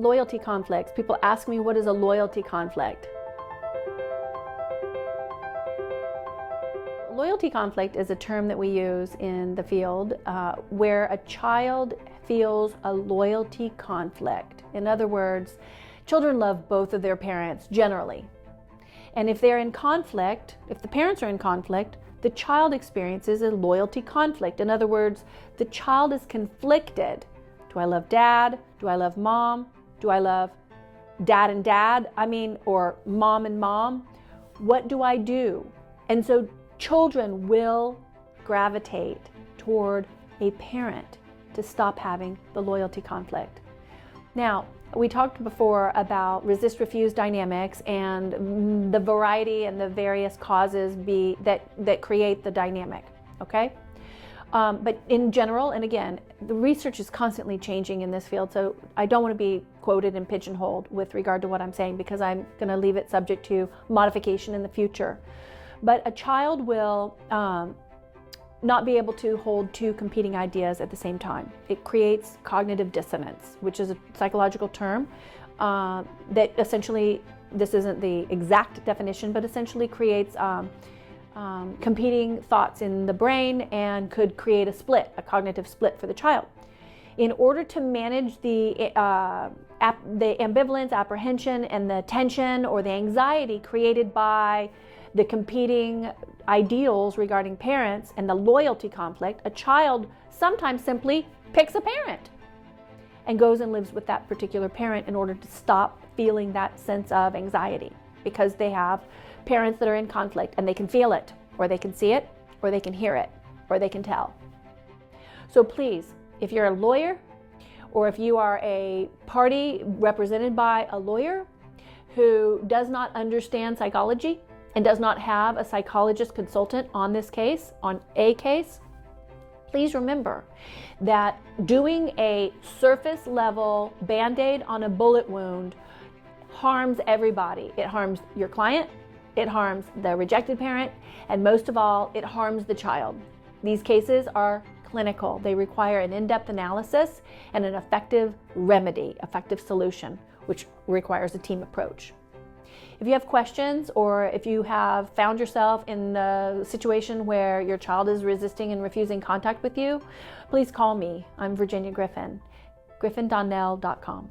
loyalty conflicts. People ask me, what is a loyalty conflict? Loyalty conflict is a term that we use in the field where a child feels a loyalty conflict. In other words, children love both of their parents generally. And if they're in conflict, if the parents are in conflict, the child experiences a loyalty conflict. In other words, the child is conflicted. Do I love dad? Do I love mom? Do I love dad and dad? Or mom and mom? What do I do? And so children will gravitate toward a parent to stop having the loyalty conflict. Now, we talked before about resist-refuse dynamics and the variety and the various causes that create the dynamic, okay? But in general, and again, the research is constantly changing in this field, so I don't want to be quoted and pigeonholed with regard to what I'm saying because I'm going to leave it subject to modification in the future. But a child will not be able to hold two competing ideas at the same time. It creates cognitive dissonance, which is a psychological term that essentially, this isn't the exact definition, but essentially creates competing thoughts in the brain and could create a cognitive split for the child. In order to manage the ambivalence, apprehension, and the tension or the anxiety created by the competing ideals regarding parents and the loyalty conflict, a child sometimes simply picks a parent and goes and lives with that particular parent in order to stop feeling that sense of anxiety, because they have parents that are in conflict and they can feel it, or they can see it, or they can hear it, or they can tell. So please, if you're a lawyer, or if you are a party represented by a lawyer who does not understand psychology and does not have a psychologist consultant on this case, on a case, please remember that doing a surface level Band-Aid on a bullet wound harms everybody. It harms your client, it harms the rejected parent, and most of all, it harms the child. These cases are clinical. They require an in-depth analysis and an effective remedy, effective solution, which requires a team approach. If you have questions, or if you have found yourself in the situation where your child is resisting and refusing contact with you, please call me. I'm Virginia Griffin, griffindonnell.com.